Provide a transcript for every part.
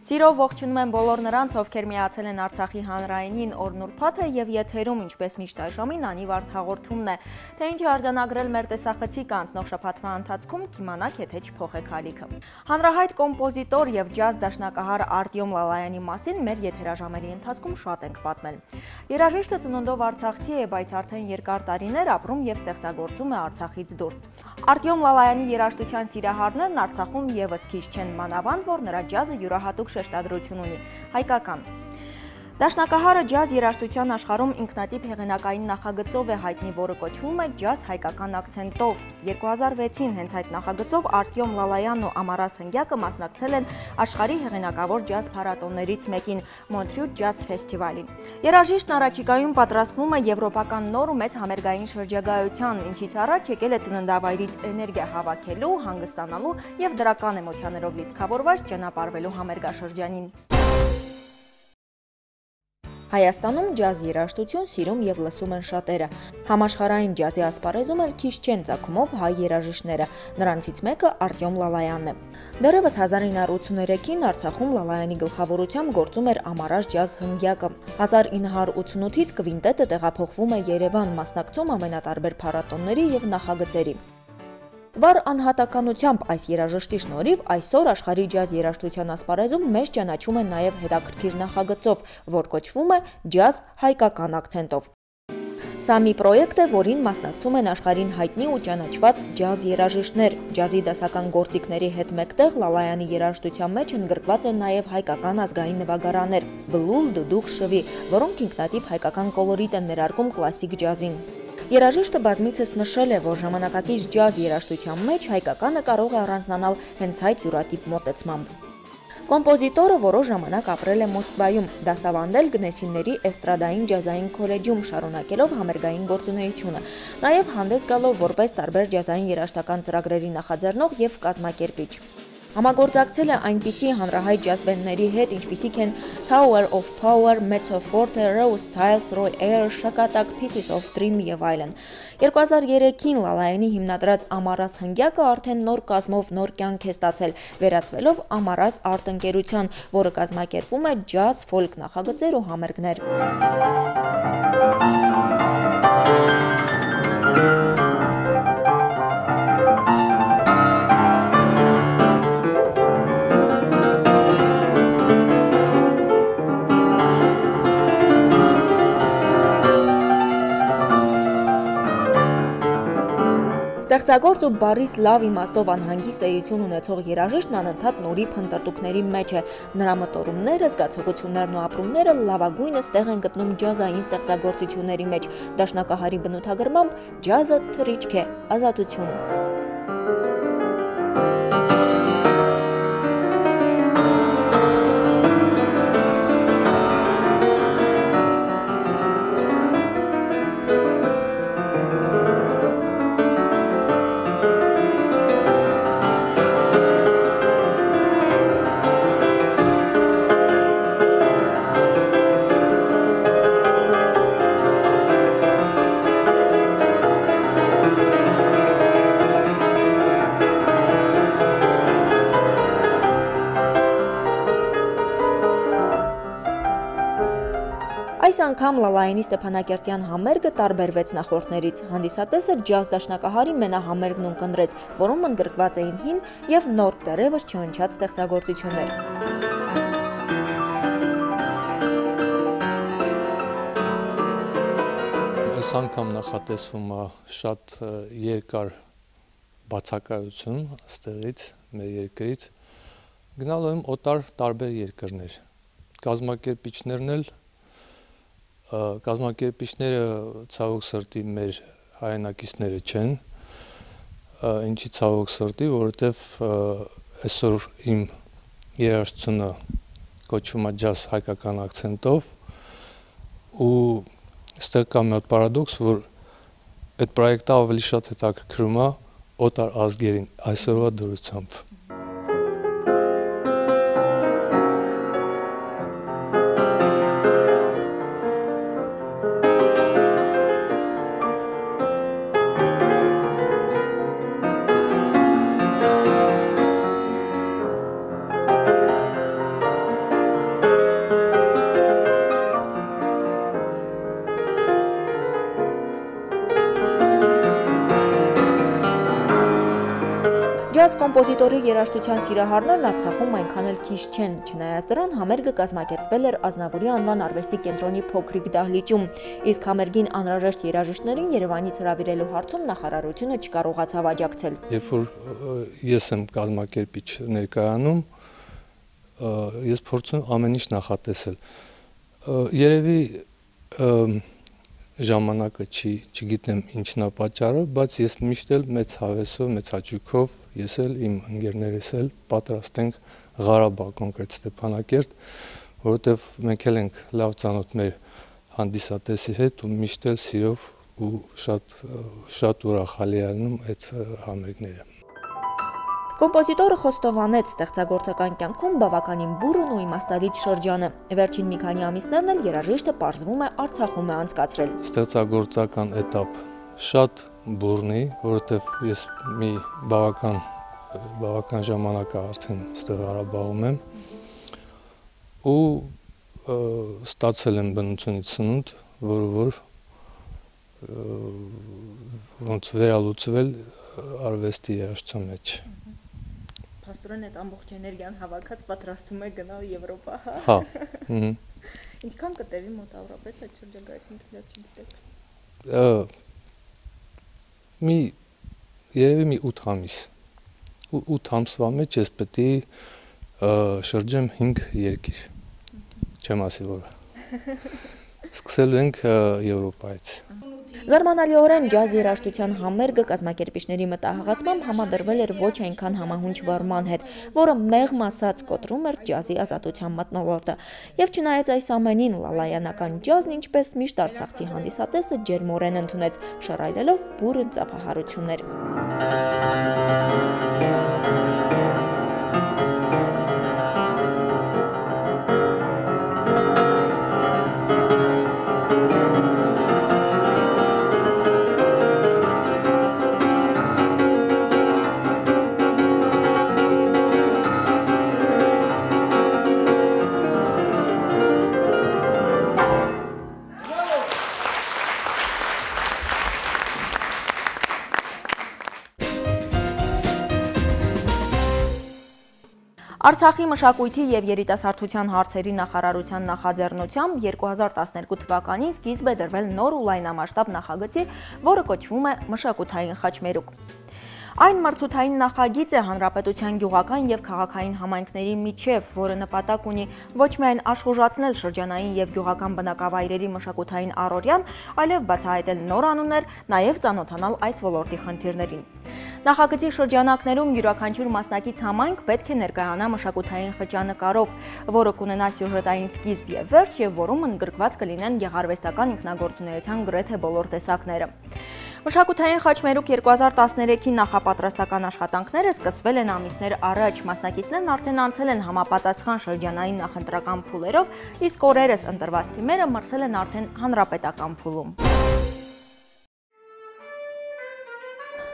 Սիրով ողջունում եմ բոլոր նրանց, ովքեր միացել են Արցախի հանրայինին օրն ուրբաթը եւ եթերում ինչպես միշտ այս ժամին Անիվարդ հաղորդումն է, թե ինչ է արձանագրել մեր տեսախցիկ անցնող շաբաթվա ընթացքում կիմանաք, եթե չփոխեք ալիքը։ Հանրահայտ կոմպոզիտոր եւ ջազ դաշնակահար Արտյոմ Լալայանի մասին մեր եթերաժամերի ընթացքում շատ ենք պատմել։ Երաժիշտը ծնունդով արցախցի է, բայց արդեն երկար տարիներ ապրում եւ ստեղծագործում է Արցախից դուրս։ Արտյոմ Լալայանի երաժշտության սիրահարներն Արցախում եւս քիչ չեն, մանավանդ որ նրա ջազը յուրահատուկ շեշտադրություն ունի, հայկական։ Դաշնակահարը ջազ երաժշտության աշխարհում ինքնատիպ հեղինակային նախագծով է հայտնի, որը կոչվում է ջազ հայկական ակցենտով։ 2006-ին հենց այդ նախագծով Արտյոմ Լալայանն ու Ամարաս Հնգյակը մասնակցել են աշխարհի հեղինակավոր ջազ փառատոներից մեկին՝ Մոնտրյու ջազ ֆեստիվալին։ Երաժիշտն առաջիկայում պատրաստվում է եվրոպական նոր ու մեծ համերգային շրջագայության, ինչից առաջ եկել է ծննդավայրից էներգիա հավաքելու, հանգստանալու եւ դրական էմոցիաներով լիցքավորված ճանապարհվելու համերգաշրջանին։ Հայաստանում ջազ երաժշտություն սիրում եւ լսում են շատերը։ Համաշխարհային ջազի ասպարեզում էլ քիչ չեն ծագումով հայ երաժիշտները, նրանցից մեկը Արտյոմ Լալայանն է։ Դեռևս 1983-ին Արցախում Լալայանի գլխավորությամբ գործում էր Ամարաս ջազ հնգյակը։ 1988-ից կվինտետը տեղափոխվում է Երևան, մասնակցում ամենատարբեր փառատոների եւ նախագծերի։ Վառ անհատականությամբ այս երաժշտի շնորհիվ այսօր աշխարհի ջազ երաժշտության ասպարեզում մեծ ճանաչում են նաև հետաքրքիր նախագծով, որ կոչվում է ջազ հայկական ակցենտով։ Սա մի պրոյեկտ է, որին մասնակցում են աշխարհին հայտնի ու ճանաչված ջազ երաժիշտներ։ Ջազի դասական գործիքների հետ մեկտեղ Լալայանի երաժշտության մեջ ընդգրկված են նաև հայկական ազգային նվագարաններ՝ բլուլ, դուդուկ, շվի, որոնք ինքնատիպ հայկական կոլորիտ են ներարկում կլասիկ ջազին։ Երաժիշտը բազմիցս նշել է, որ ժամանակակից ջազ երաժշտության մեջ հայկականը կարող է առանձնանալ հենց այդ յուրատիպ մոտեցմամբ։ Կոմպոզիտորը որոշ ժամանակ ապրել է Մոսկվայում, դասավանդել Գնեսինների էստրադային ջազային քոլեջում, շարունակելով համերգային գործունեությունը, նաև հանդես գալով որպես տարբեր ջազային երաժշտական ծրագրերի նախաձեռնող եւ կազմակերպիչ։ Համագործակցել է այնպիսի հանրահայտ ջազ բենդների հետ, ինչպիսիք են Tower of Power, Mezzo Forte, Rose Styles, Roy Ayers, Շակատակ, Pieces of Dream եւ այլն։ 2003-ին Լալայանի հիմնադրած Ամարաս հնգյակը արդեն նոր կազմով նոր կյանք է ստացել, վերածվելով Ամարաս արտ ընկերության, որը կազմակերպում է ջազ, ֆոլք նախագծեր ու համերգներ։ Ստեղծագործ ու բառիս լավ իմաստով անհանգիստ էություն ունեցող երաժիշտն անընդհատ նորի փնտրտուքների մեջ է։ Նրա մտորումները, զգացողություններն ու ապրումները լավագույնս տեղ են գտնում ջազային ստեղծագործությունների մեջ։ Դաշնակահարի բնութագրմամբ ջազը թռիչք է, ազատություն։ Այս անգամ Լալայանի Ստեփանակերտյան համերգը տարբերվեց նախորդներից։ Հանդիսատեսը ջազ դաշնակահարի մենահամերգն ունկնդրեց, որում ընդգրկված էին հին եւ նոր դեռևս չհնչած ստեղծագործություններ։ Այս անգամ նախատեսվում է շատ երկար բացակայություն այստեղից, մեր երկրից։ Գնալու եմ օտար տարբեր երկրներ։ Կազմակերպիչները ցավոք սրտի մեր հայրենակիցները չեն, ինչի ցավոք սրտի, որովհետև այսօր իմ երաժշտությունը կոչվում է ջազ հայկական ակցենտով ու այստեղ կա մի հատ պարադոքս, որ այդ պրոյեկտը ավելի շատ հետաքրքրում է օտար ազգերին այսօրվա դրությամբ։ Բայց կոմպոզիտորի երաժշտության սիրահարներն Արցախում այնքան էլ քիչ չեն, չնայած դրան համերգը կազմակերպվել էր Ազնավուրի անվան արվեստի կենտրոնի փոքրիկ դահլիճում, իսկ համերգին անհրաժեշտ երաժիշտներին Երևանից հրավիրելու հարցում նախարարությունը չկարողացավ աջակցել։ Երբ որ ես եմ կազմակերպիչ ներկայանում, ես փորձում եմ ամեն ինչ նախատեսել։ Երևի ժամանակը չգիտեմ ինչն է պատճառը, բայց ես միշտ էլ մեծ հավեսով, մեծ հաճույքով ես էլ իմ ընկերներս էլ պատրաստ ենք Ղարաբաղ, կոնկրետ Ստեփանակերտ, որովհետև մենք էլ ենք լավ ծանոթ մեր հանդիսատեսի հետ ու միշտ էլ սիրով ու շատ ուրախալի անում այդ համերգները։ Կոմպոզիտորը խոստովանեց ստեղծագործական կյանքում բավականին բուռն ու իմաստալից շրջան է։ Վերջին մի քանի ամիսներն էլ երաժիշտը պարզվում է Արցախում է անցկացրել։ Ստեղծագործական էտապ շատ բուռն է, որովհետև ես մի բավական ժամանակ արդեն ստեղ Ղարաբաղում եմ ու ստացել եմ բնությունից սնունդ, որ ոնց վերալուծվել արվեստի երաժշտության մեջ։ Փաստորեն այդ ամբողջ էներգիան հավաքած պատրաստվում է գնալ Եվրոպա, հա։ Հա։ Ինչքան կտևի մոտավորապես այդ շրջագայթին գիտեք։ Երևի մի 8 ամիս։ 8 ամսվա մեջ ես պետք է շրջեմ 5 երկիր։ Չեմ ասի որը։ Սկսելու ենք Եվրոպայից։ Զարմանալիորեն ջազ երաժշտության համերգը կազմակերպիչների մտահղացմամբ համադրվել էր ոչ այնքան համահունչ վարման հետ, որը մեղմ ասած կոտրում էր ջազի ազատության մթնոլորտը։ Եվ չնայած այս ամենին լալայանական ջազն ինչպես միշտ արցախցի հանդիսատեսը ջերմորեն ընդունեց, շռայլելով բուռն ծափահարություններ։ Արցախի մշակույթի և երիտասարդության հարցերի նախարարության նախաձեռնությամբ 2012 թվականին սկիզբ է դրվել նոր ու լայնամասշտաբ նախագծի, որը կոչվում է Մշակութային խաչմերուկ։ Այն մրցութային նախագիծ է հանրապետության գյուղական և քաղաքային համայնքների միջև, որը նպատակ ունի ոչ միայն աշխուժացնել շրջանային և գյուղական բնակավայրերի մշակութային առօրյան, այլև բացահայտել նոր անուններ, նաև ծանոթանալ այս ոլորտի խնդիրներին։ Նախագծի շրջանակներում յուրաքանչյուր մասնակից համայնք պետք է ներկայանա մշակութային խճանկարով, որը կունենա սյուժետային սկիզբ և վերջ և որում ընդգրկված կլինեն գեղարվեստական ինքնագործունեության գրեթե բոլոր տեսակները։ Մշակութային խաչմերուկ 2013-ի նախապատրաստական աշխատանքները սկսվել են ամիսներ առաջ, մասնակիցներն արդեն անցել են համապատասխան շրջանային նախընտրական փուլերով, իսկ օրերս ընտրված թիմերը մրցել են արդեն հանրապետական փուլում։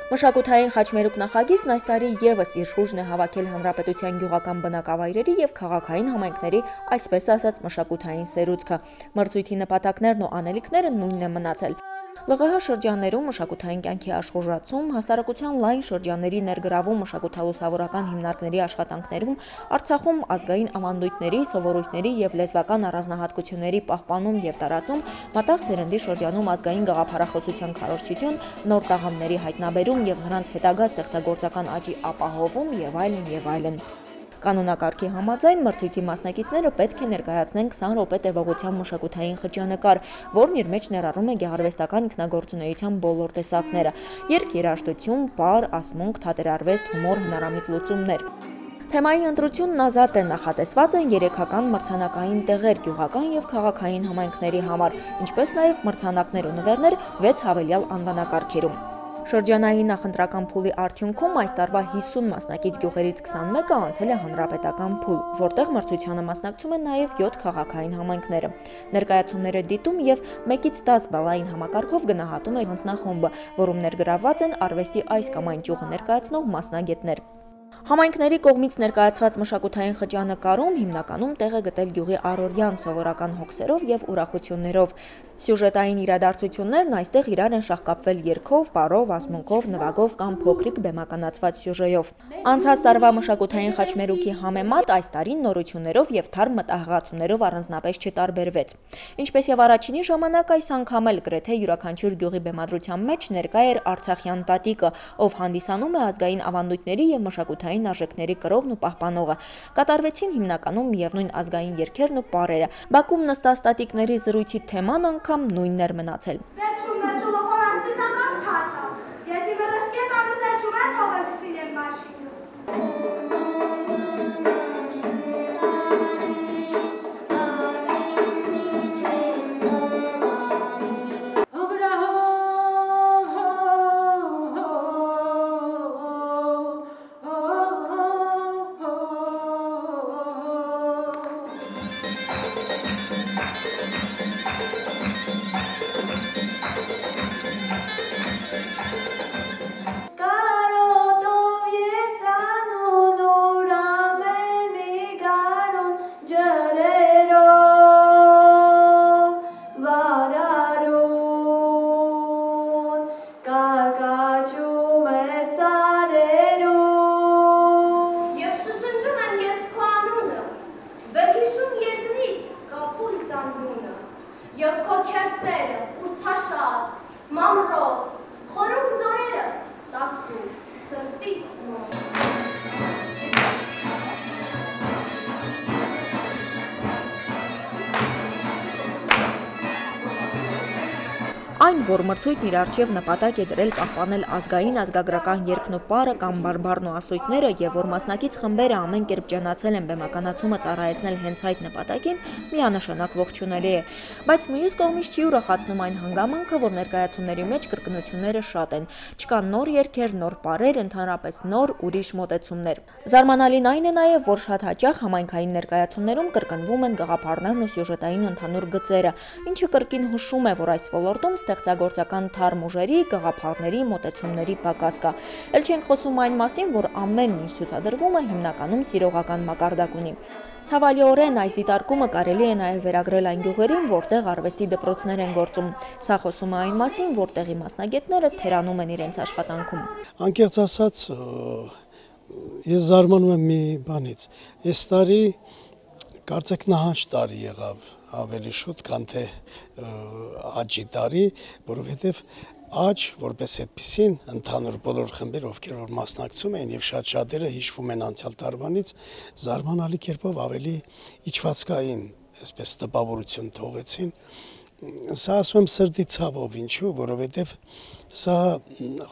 Մշակութային խաչմերուկ նախագիծն այս տարի ևս իր շուրջն է հավաքել հանրապետության գյուղական բնակավայրերի և քաղաքային համայնքների, այսպես ասած, մշակութային սերուցքը։ Մրցույթի նպատակներն ու անելիքները նույնն է մնացել։ ԼՂՀ շրջաններում մշակութային կյանքի աշխուժացում, հասարակության լայն շրջանների ներգրավում մշակութալուսավորական հիմնարկների աշխատանքներում, Արցախում ազգային ավանդույթների, սովորույթների և լեզվական առանձնահատկությունների պահպանում և տարածում, մատաղ սերնդի շրջանում ազգային գաղափարախոսության քարոզչություն, նոր տաղանդների հայտնաբերում և նրանց հետագա ստեղծագործական աճի ապահովում և այլն և այլն։ Կանոնակարգի համաձայն մրցույթի մասնակիցները պետք է ներկայացնեն 20 րոպե տևողությամբ մշակութային խճանկար, որն իր մեջ ներառում է գեղարվեստական ինքնագործունեության բոլոր տեսակները՝ երգ, երաժշտություն, պար, ասմունք, թատերարվեստ, հումոր, հնարամիտ լուծումներ։ Թեմայի ընտրությունն ազատ է, նախատեսված են 3-ական մրցանակային տեղեր գյուղական և քաղաքային համայնքների համար, ինչպես նաև մրցանակներ ու նվերներ 6 հավելյալ անվանակարգերում։ Շրջանային նախընտրական փուլի արդյունքում այս տարվա 50 մասնակից գյուղերից 21-ը անցել է հանրապետական փուլ, որտեղ մրցությանը մասնակցում են նաև 7 քաղաքային համայնքները։ Ներկայացումները դիտում և 1-ից 10 բալային համակարգով գնահատում է հանձնախումբը, որում ներգրավված են արվեստի այս կամ այն ճյուղը ներկայացնող մասնագետներ։ Համայնքների կողմից ներկայացված մշակութային խճանկարում հիմնականում տեղ է գտել գյուղի առօրյան սովորական հոգսերով եւ ուրախություններով։ Սյուժետային իրադարձություններն այստեղ իրար են շահկապվել երգով, պարով, ասմունքով, նվագով կամ փոքրիկ բեմականացված սյուժեով։ Անցած տարվա մշակութային խաչմերուկի համեմատ այս տարին նորություններով եւ թարմ մտահղացումներով առանձնապես չտարբերվեց։ Ինչպես եւ առաջինի ժամանակ այս անգամ էլ գրեթե յուրաքանչյուր գյուղի բեմադրության մեջ ներկա էր արցախյան տատիկը, ով հանդիսանում է ազգային ավանդույթների եւ մշակութային արժեքների կրողն ու պահպանողը։ Կատարվեցին հիմնականում միևնույն ազգային երգերն ու պարերը։ Բակում նստած տատիկների զրույցի թեման անգամ նույնն էր մնացել։ Եվ քո քերծերը, ուրցաշատ, մամրով, խորում ձորերը, տակում, սրտիս մոտ։ Այն, որ մրցույթն իր առջև նպատակ է դրել պահպանել ազգային ազգագրական երգն ու պարը կամ բարբառն ու ասույթները եւ որ մասնակից խմբերը ամեն կերպ ճանաչել են բեմականացումը ծառայեցնել հենց այդ նպատակին, միանշանակ ողջունելի է։ Բայց մյուս կողմից չի ուրախացնում այն հանգամանքը, որ ներկայացումների մեջ կրկնությունները շատ են։ Չկան նոր երգեր, նոր պարեր, ընդհանրապես նոր ուրիշ մոտեցումներ։ Զարմանալին այն է նաեւ, որ շատ հաճախ համայնքային ներկայացումներում կրկնվում են գաղափարներն ու սյուժետային ընդհանուր գծերը, ինչը կրկին հուշում է, որ այս ոլորտում ստեղծագործական թարմ ուժերի, գաղափարների, մոտեցումների պակաս կա։ Էլ չենք խոսում այն մասին, որ ամեն ինչ ցուցադրվում է հիմնականում սիրողական մակարդակ ունի։ Ցավալիորեն այս դիտարկումը կարելի է նաև վերագրել այն գյուղերին, որտեղ արվեստի դպրոցներ են գործում։ Սա խոսում է այն մասին, որ տեղի մասնագետները թերանում են իրենց աշխատանքում։ Անկեղծ ասած, ես զարմանում եմ մի բանից։ Այս տարի կարծեք նահանջ տարի եղավ, ավելի շուտ, քան թե աճի տարի, որովհետև աճ, որպես այդպիսին, ընդհանուր բոլոր խմբեր, ովքեր որ մասնակցում էին եւ շատ շատերը հիշվում են անցյալ տարվանից, զարմանալի կերպով ավելի իջվածքային, այսպես տպավորություն թողեցին։ Սա ասում եմ սրտի ցավով, ինչու, որովհետև սա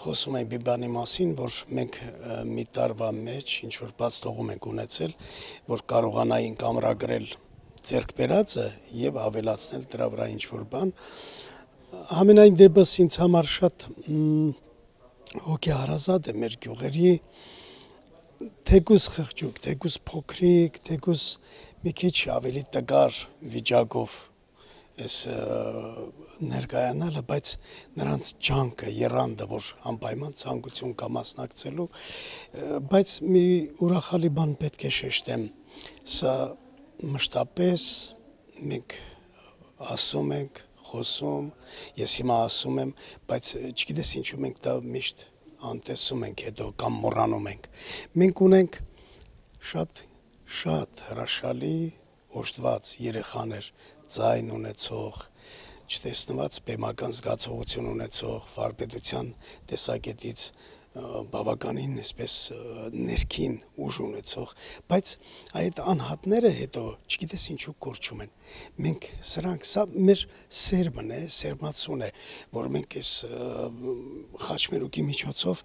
խոսում է մի բանի մասին, որ մենք մի տարվա մեջ ինչ որ բաց թողում ենք ունեցել, որ կարողանայինք ամրագրել ձեռք բերածը եւ ավելացնել դրա վրա ինչ որ բան։ Համենայն դեպս ինձ համար շատ հոգեհարազատ է մեր գյուղերի թեկուզ խղճուկ, թեկուզ փոքրիկ, թեկուզ մի քիչ ավելի տգար վիճակով այս ներկայանալը, բայց նրանց ջանքը, եռանդը, որ անպայման ցանկություն կա մասնակցելու, բայց մի ուրախալի բան պետք է շեշտեմ, սա մշտապես մենք ասում ենք, խոսում, ես հիմա ասում եմ, բայց չգիտես ինչու մենք դա միշտ անտեսում ենք հետո կամ մոռանում ենք։ Մենք ունենք շատ հրաշալի օժտված երեխաներ, ձայն ունեցող, չտեսնված բեմական զգացողություն ունեցող, վարպետության տեսակետից բավականին այսպես ներքին ուժ ունեցող, բայց այդ անհատները հետո չգիտես ինչու կորչում են։ Մենք սրանք, սա մեր սերմն է, սերմացուն է, որ մենք այս խաչմերուկի միջոցով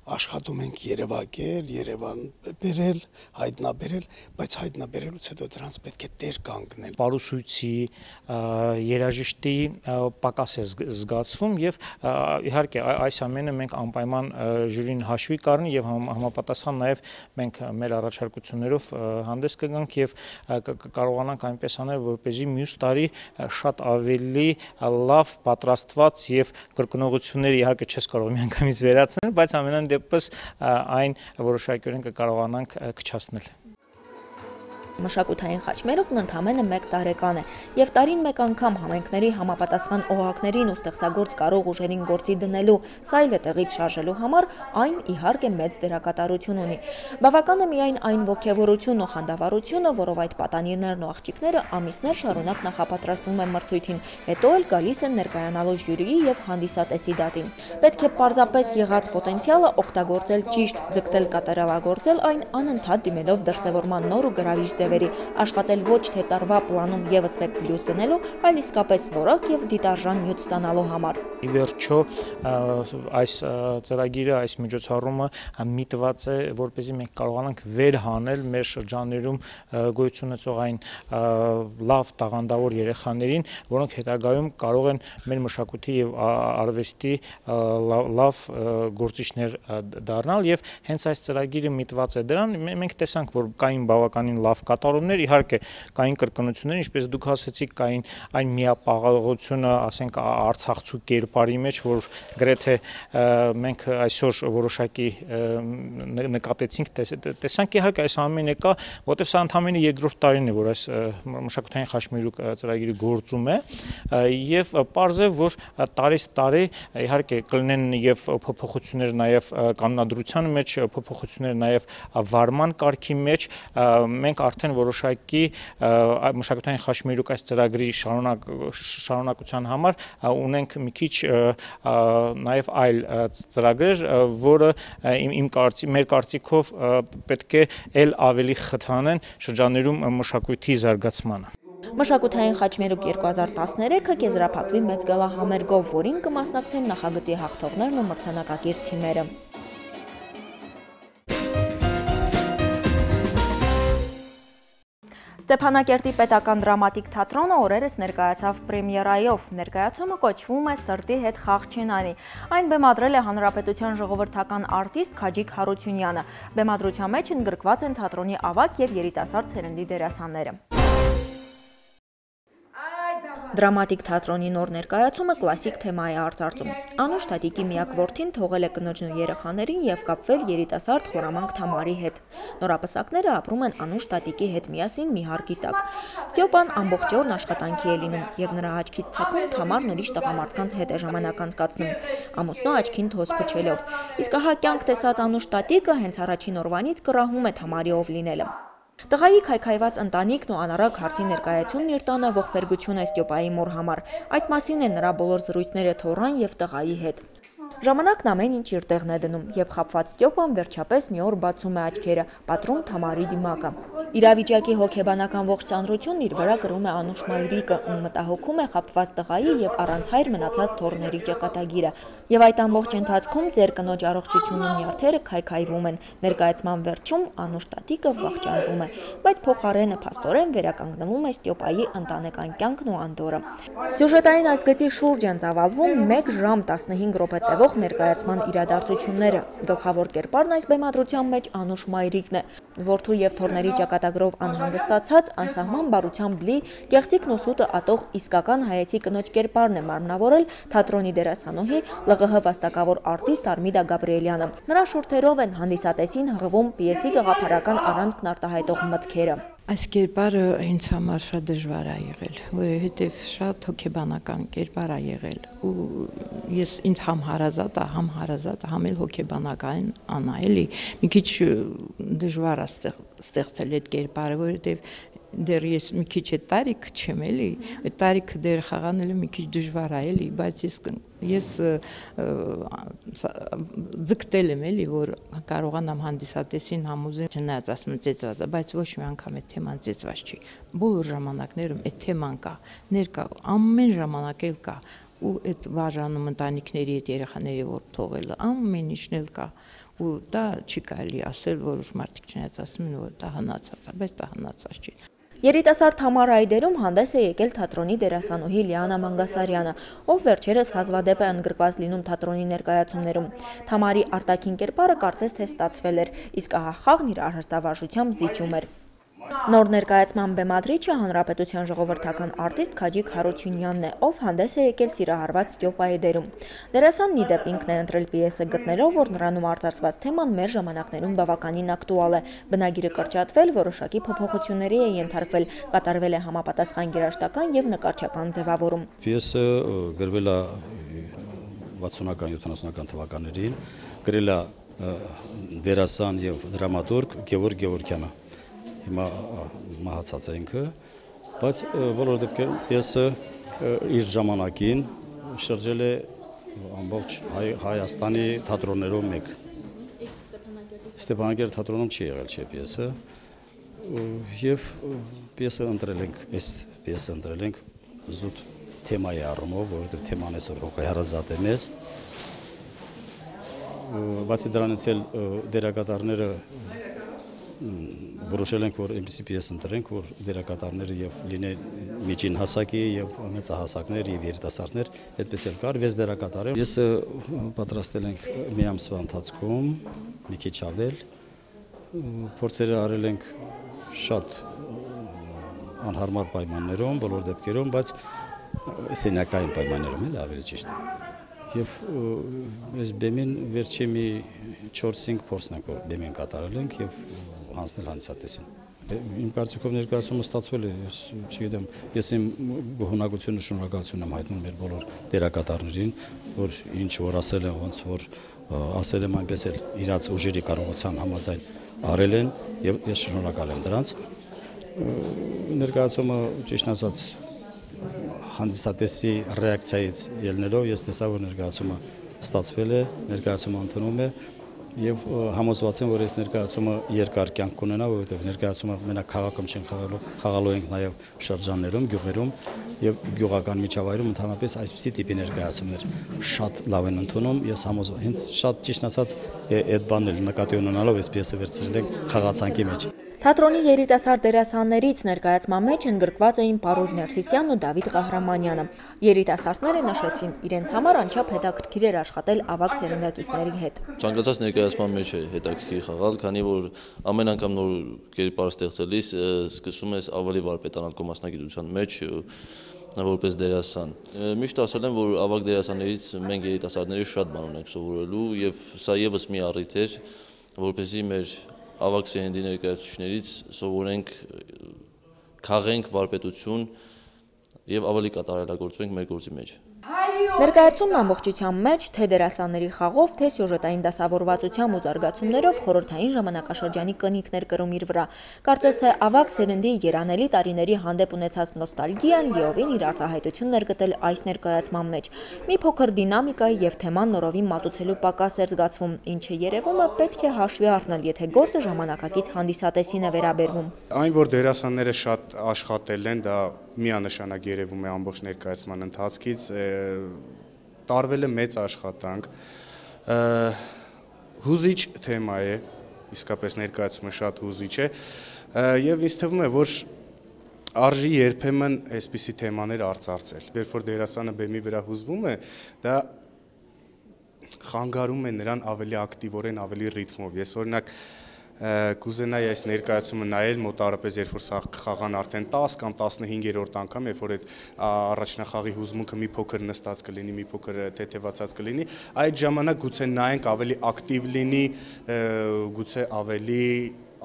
աշխատում ենք երևակել, Երևան բերել, հայտնաբերել, բայց հայտնաբերելուց հետո դրանց պետք է տեր կանգնել։ Պարուսույցի, երաժիշտի պակաս է զգացվում եւ իհարկե այս ամենը մենք անպայման ժյուրին հաշվի կառնի եւ համապատասխան նաեւ մենք մեր առաջարկություններով հանդես կգանք եւ կարողանանք այնպես անել, որպեսզի մյուս տարի շատ ավելի լավ պատրաստված եւ կրկնողությունները իհարկե չես կարող միանգամից վերացնել, բայց ամենայն դեպս այն որոշակիորեն կկարողանանք քչացնել։ Մշակութային խաչմերուկն ընդամենը 1 տարեկան է եւ տարին մեկ անգամ համայնքների համապատասխան օղակներին ու ստեղծագործ կարող ուժերին գործի դնելու, սայլը տեղից շարժելու համար այն իհարկե մեծ դերակատարություն ունի։ Բավական է միայն այն ոգևորությունն ու խանդավառությունը, որով այդ պատանիներն ու աղջիկները ամիսներ շարունակ նախապատրաստվում են մրցույթին, հետո էլ գալիս են ներկայանալու ժյուրիի եւ հանդիսատեսի դատին։ Պետք է պարզապես եղած պոտենցիալը օգտագործել ճիշտ, ձգտել կատարելագործել այն անընդհատ դիմելով դրսևորման նոր ու գրավիչ ձևերի, աշխատել ոչ թե տարվա պլանում եւս 1 պլյուս դնելու, այլ իսկապես որակ եւ դիտարժան նյութ ստանալու համար։ Ի վերջո այս ծրագիրը, այս միջոցառումը միտված է, որպեսզի մենք կարողանանք վերհանել մեր շրջաններում գոյություն ունեցող այն լավ տաղանդավոր երեխաներին, որոնք հետագայում կարող են մեր մշակույթի եւ արվեստի լավ գործիչներ դառնալ եւ հենց այս ծրագիրը միտված է դրան։ Մենք տեսանք, որ կային բավականին լավ կատարումներ, իհարկե կային կրկնություններ, ինչպես դուք ասացիք, կային այն միապաղաղությունը, ասենք արցախցու կերպարի մեջ, որ գրեթե մենք այսօր որոշակի նկատեցինք, տեսանք, իհարկե այս ամենը կա, որտեղ սա ընդամենը երկրորդ տարին է, որ այս մշակութային խաչմերուկ ծրագիրը գործում է, եւ պարզ է, որ տարեց տարի իհարկե կլինեն եւ փոփոխություններ նաեւ կանոնադրության մեջ, փոփոխություններ նաեւ վարման կարգի մեջ, մենք արդեն որոշակի մշակութային խաչմերուկ այս ծրագրի շարունակության համար ունենք մի քիչ նաև այլ ծրագրեր, որը մեր կարծիքով պետք է ել ավելի խթանեն շրջաններում մշակույթի զարգացմանը։ Մշակութային խաչմերուկ 2013-ը կեզրափակվի մեծ գալահամերգով, որին կմասնակցեն նախագծի հաղթողներն ու մրցանակակիր թիմերը։ Ստեփանակերտի պետական դրամատիկ թատրոնը օրերս ներկայացավ պրեմիերայով։ Ներկայացումը կոչվում է «Սրտի հետ խաղ չենանի»։ Այն բեմադրել է հանրապետության ժողովրդական արտիստ Քաջիկ Հարությունյանը։ Բեմադրության մեջ ընդգրկված են թատրոնի ավագ եւ երիտասարդ սերնդի դերասանները։ Դրամատիկ թատրոնի նոր ներկայացումը կլասիկ թեմա է արծարծում։ Անուշ տատիկի միակ որդին թողել է կնոջն ու երեխաներին եւ կապվել երիտասարդ խորամանկ Թամարի հետ։ Նորապսակները ապրում են Անուշ տատիկի հետ միասին մի հարկի տակ։ Ստյոպան ամբողջ օրն աշխատանքի է լինում եւ նրա աչքից թափում Թամարն ուրիշ տղամարդկանց հետ է ժամանակ անցկացնում, ամուսնու աչքին թոզ փչելով։ Իսկ ահա կյանք տեսած Անուշ տատիկը հենց առաջին օրվանից կռահում է Թամարի ով լինելը։ Տղայի քայքայված ընտանիքն ու անառակ հարցի ներկայացումն իր տանը ողբերգություն է Ստյոպայի մոր համար։ Այդ մասին են նրա բոլոր զրույցները Թորան եւ տղայի հետ։ Ժամանակն ամեն ինչ իր տեղն է դնում եւ խաբված Ստյոպան վերջապես մի օր բացում է աչքերը, պատռում Թամարի դիմակը։ Իրավիճակի հոգեբանական ողջ ծանրությունն իր վրա կրում է Անուշ մայրիկը, ում մտահոգում է խաբված տղայի եւ առանց հայր մնացած թորների ճակատագիրը։ Եվ այդ ամբողջ ընթացքում ձեր կնոջ առողջությունն ու նյարդերը քայքայվում են։ Ներկայացման վերջում Անուշ տատիկը վախճանվում է, բայց փոխարենը փաստորեն վերականգնվում է Ստյոպայի ընտանեկան կյանքն ու անդորը։ Սյուժետային այս գծի շուրջ են ծավալվում 1 ժամ 15 րոպե տևող ներկայացման իրադարձությունները։ Գլխավոր կերպարն այս բեմադրության մեջ Անուշ մայրիկն է, որդու եւ թորների ճակատագրով անհանգստացած, անսահման բարությամբ լի, կեղծիկն ու սուտը ատող իսկական հայեցի կնոջ կերպարն է մարմնավորել թատրոնի դերասանուհի ԼՂՀ վաստակավոր արտիստ Արմիդա Գաբրիելյանը։ Նրա շուրթերով են հանդիսատեսին հղվում պիեսի գաղափարական առանցքն արտահայտող մտքերը։ Այս կերպարը ինձ համար շատ դժվար է եղել, որովհետև շատ հոգեբանական կերպար է եղել ու ես ինձ համ հարազատ, համ էլ հոգեբանական անա, էլի մի քիչ դժվար է ստեղծել այդ կերպարը, որովհետև դեռ ես մի քիչ է տարիք չեմ, էլի, այդ տարիքը դեռ խաղանելը մի քիչ դժվար է, էլի, բայց ես ձգտել եմ, էլի, որ կարողանամ հանդիսատեսին համոզել, չնայած ասում եմ ծեծված է, բայց ոչ մի անգամ այդ թեման ծեծված չի։ Բոլոր ժամանակներում այդ թեման կա, ներկա, ամեն ժամանակ էլ կա, ու այդ վարժանում ընտանիքների հետ երեխաների որ թողելը ամեն ինչն էլ կա, ու դա չի կարելի ասել, որ մարդիկ չնայած ասում են, որ դա հնացած է, բայց դա հնացած չի։ Երիտասարդ Թամար այդերում հանդես է եկել թատրոնի դերասանուհի Լիանա Մանգասարյանը, ով վերջերս հազվադեպ է ընդգրկված լինում թատրոնի ներկայացումներում։ Թամարի արտաքին կերպարը կարծես թե ստացվել էր, իսկ ահա խաղն իր արհեստավարժությամբ զիջում էր։ Նոր ներկայացման բեմադրիչը հանրապետության ժողովրդական արտիստ Քաջիկ Հարությունյանն է, ով հանդես է եկել սիրահարված Ստյոպայի դերում։ Դերասանն ի դեպ ինքն է ընտրել պիեսը գտնելով, որ նրանում արտացված թեման մեր ժամանակներում բավականին ակտուալ է։ Բնագիրը կրճատվել, որոշակի փոփոխությունների է ենթարկվել, կատարվել է համապատասխան երաժշտական եւ նկարչական ձևավորում։ Պիեսը գրվել է 60-ական 70-ական թվականներին, գրել է դերասան եւ դրամատուրգ Գևորգ Գևորգյանը։ Հիմա մահացած է ինքը, բայց բոլոր դեպքերում պիեսը իր ժամանակին շրջել է ամբողջ Հայաստանի թատրոններով մեկ։ Ստեփանակերտ թատրոնում չի եղել չէ պիեսը, եւ պիեսը ընտրել ենք զուտ թեմայի առումով, որովհետեւ թեման այսօր հոգեհարազատ է մեզ։ Բացի դրանից էլ դերակատարները որոշել ենք, որ այնպիսի պիես ընտրենք, որ դերակատարները եւ լինեն միջին հասակի եւ մեծահասակներ եւ երիտասարդներ, այդպես էլ կար 6 դերակատար։ Պիեսը պատրաստել ենք մի ամսվա ընթացքում, մի քիչ ավել, փորձերը արել ենք շատ անհարմար պայմաններում, բոլոր դեպքերում, բայց սենյակային պայմաններում էլ ավելի ճիշտ։ Եվ այս բեմին վերջի մի 4-5 փորձն ենք, որ բեմին կատարել ենք եւ հանձնել հանդիսատեսին։ Իմ կարծիքով ներկայացումը ստացվել է, ես չգիտեմ, ես իմ գոհունակությունը, շնորհակալություն եմ հայտնում մեր բոլոր դերակատարներին, որ ինչ որ ասել են, ոնց որ ասել եմ, այնպես էլ իրաց ուժերի կարողության համաձայն արել են եւ ես շնորհակալ եմ դրանց։ Ներկայացումը ճիշտ ասած հանդիսատեսի ռեակցիայից ելնելով ես տեսա, որ ներկայացումը ստացվել է, ներկայացումը ընդունում է եւ համոզված եմ, որ այս ներկայացումը երկար կյանք կունենա, որովհետեւ ներկայացումը մենակ քաղաքում չեն խաղալու ենք նաեւ շրջաններում, գյուղերում եւ գյուղական միջավայրում ընդհանրապես այսպիսի տիպի ներկայացումներ շատ լավ են ընդունում։ Ես համոզված հենց շատ ճիշտ ասած այդ բանն էլ նկատի ունենալով այս պիեսը վերցրել ենք խաղացանկի մեջ։ Թատրոնի երիտասարդ դերասաններից ներկայացման մեջ ընդգրկված էին Պարուլ Ներսիսյանն ու Դավիթ Ղահրամանյանը։ Երիտասարդները նշեցին, իրենց համար անչափ հետաքրքիր էր աշխատել ավագ սերնդակիցների հետ։ Ցանկացած ներկայացման մեջ է հետաքրքիր խաղալ, քանի որ ամեն անգամ նոր կերպար ստեղծելիս սկսում ես ավելի վարպետանալ քո մասնագիտության մեջ որպես դերասան։ Միշտ ասել եմ, որ ավագ դերասաններից մենք երիտասարդների շատ բան ունենք սովորելու եւ սա եւս մի առիթ էր, որպեսզի մեր ավագ սերնդի ներկայացուցիչներից սովորենք, քաղենք վարպետություն եւ ավելի կատարելագործվենք մեր գործի մեջ։ Ներկայացումն ամբողջության մեջ թե դերասանների խաղով, թե սյուժետային դասավորվածությամբ ու զարգացումներով խորհրդային ժամանակաշրջանի կնիքներ կրում իր վրա։ Կարծես թե ավագ սերնդի երանելի տարիների հանդեպ ունեցած նոստալգիան լիովին իր արտահայտությունն էր գտել այս ներկայացման մեջ։ Մի փոքր դինամիկայի եւ թեման նորովին մատուցելու պակաս էր զգացվում, ինչը երևում է պետք է հաշվի առնել, եթե գործը ժամանակակից հանդիսատեսին է վերաբերվում։ Այն, որ դերասանները շատ աշխատել են, դա միանշանակ երևում է ամբողջ ներկայացման ընթացքից, տարվել է մեծ աշխատանք, հուզիչ թեմա է, իսկապես ներկայացումը շատ հուզիչ է, եւ ինձ թվում է, որ արժի երբեմն այսպիսի թեմաներ արծարծել։ Երբ որ դերասանը բեմի վրա հուզվում է, դա խանգարում է նրան ավելի ակտիվորեն, ավելի ռիթմով։ Ես օրինակ կուզենայի այս ներկայացումը նայել մոտարապես, երբ որ սա խաղան արդեն 10 կամ 15-րդ անգամ, երբ որ այդ առաջնախաղի հուզմունքը մի փոքր նստած կլինի, մի փոքր թեթևացած կլինի, այդ ժամանակ գուցե նայենք ավելի ակտիվ լինի, գուցե ավելի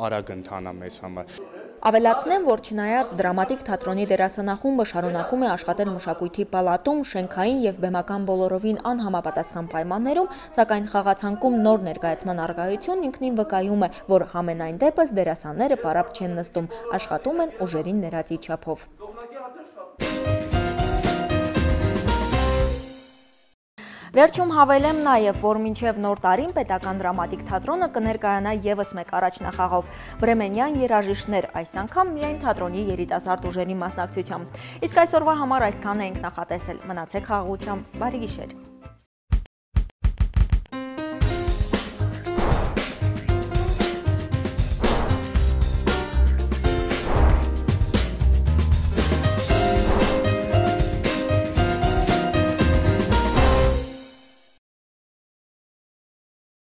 արագ ընթանա մեզ համար։ Ավելացնեմ, որ չնայած դրամատիկ թատրոնի դերասանախումբը շարունակում է աշխատել մշակույթի պալատում, շենքային եւ բեմական բոլորովին անհամապատասխան պայմաններում, սակայն խաղացանկում նոր ներկայացման առկայությունն ինքնին վկայում է, որ համենայն դեպս դերասանները պարապ չեն նստում, աշխատում են ուժերին ներածի չափով։ Վերջում հավելեմ նաև, որ մինչև նոր տարին պետական դրամատիկ թատրոնը կներկայանա ևս մեկ առաջնախաղով բրեմենյան երաժիշտներ, այս անգամ միայն թատրոնի երիտասարդ ուժերի մասնակցությամբ։ Իսկ այսօրվա համար այսքանը ենք նախատեսել։ Մնացեք խաղաղությամբ, բարի գիշեր։